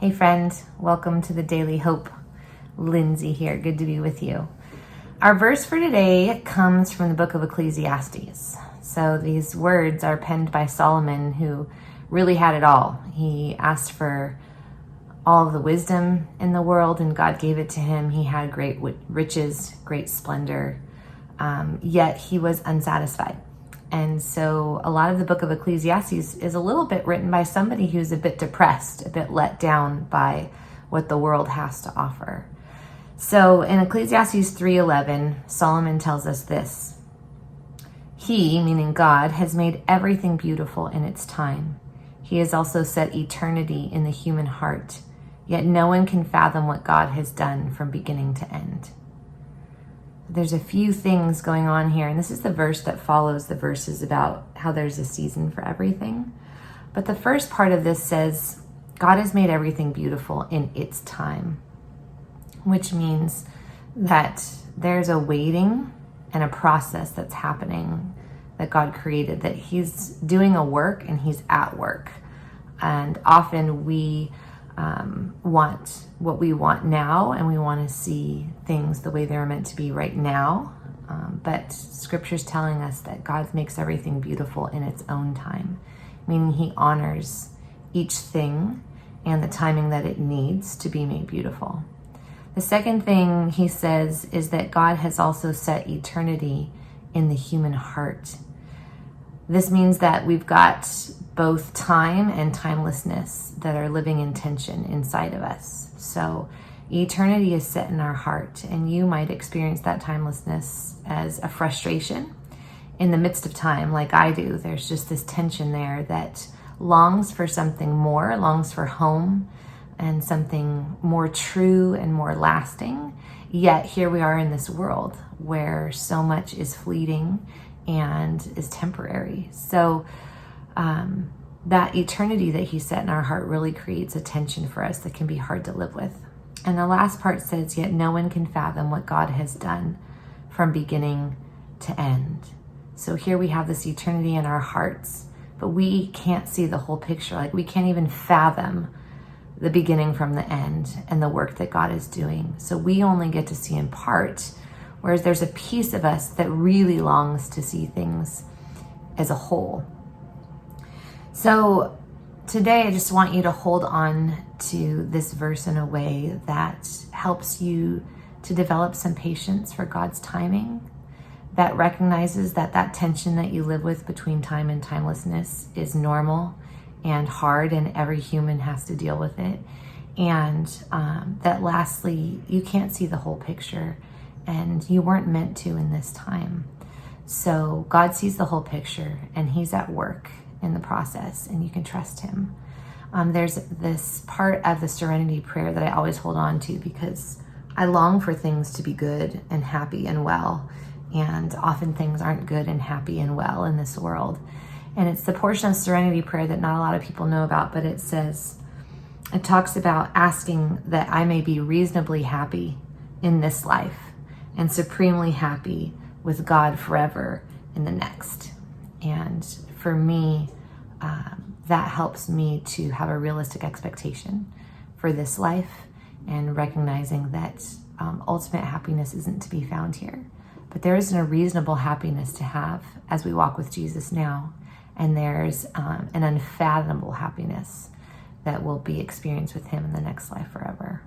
Hey friend, welcome to the Daily Hope. Lindsay here, good to be with you. Our verse for today comes from the book of Ecclesiastes. So these words are penned by Solomon, who really had it all. He asked for all of the wisdom in the world and God gave it to him. He had great riches, great splendor, yet he was unsatisfied. And so a lot of the book of Ecclesiastes is a little bit written by somebody who's a bit depressed, a bit let down by what the world has to offer. So in Ecclesiastes 3:11, Solomon tells us this: He, meaning God, has made everything beautiful in its time. He has also set eternity in the human heart, yet no one can fathom what God has done from beginning to end. There's a few things going on here, and this is the verse that follows the verses about how there's a season for everything. But the first part of this says, God has made everything beautiful in its time, which means that there's a waiting and a process that's happening that God created, that he's doing a work and he's at work. And often we want what we want now, and we want to see things the way they're meant to be right now. But Scripture's telling us that God makes everything beautiful in its own time, meaning he honors each thing and the timing that it needs to be made beautiful. The second thing he says is that God has also set eternity in the human heart. This means that we've got both time and timelessness that are living in tension inside of us. So eternity is set in our heart, and you might experience that timelessness as a frustration in the midst of time, like I do. There's just this tension there that longs for something more, longs for home and something more true and more lasting. Yet here we are in this world where so much is fleeting and is temporary. So that eternity that he set in our heart really creates a tension for us that can be hard to live with. And the last part says, yet no one can fathom what God has done from beginning to end. So here we have this eternity in our hearts, but we can't see the whole picture. Like, we can't even fathom the beginning from the end and the work that God is doing. So we only get to see in part, whereas there's a piece of us that really longs to see things as a whole. So today I just want you to hold on to this verse in a way that helps you to develop some patience for God's timing, that recognizes that that tension that you live with between time and timelessness is normal and hard, and every human has to deal with it. And that lastly, you can't see the whole picture, and you weren't meant to in this time. So God sees the whole picture, and he's at work in the process, and you can trust him. There's this part of the serenity prayer that I always hold on to, because I long for things to be good and happy and well, and often things aren't good and happy and well in this world. And it's the portion of serenity prayer that not a lot of people know about, but it talks about asking that I may be reasonably happy in this life and supremely happy with God forever in the next. And for me, that helps me to have a realistic expectation for this life, and recognizing that ultimate happiness isn't to be found here. But there is a reasonable happiness to have as we walk with Jesus now. And there's an unfathomable happiness that will be experienced with him in the next life forever.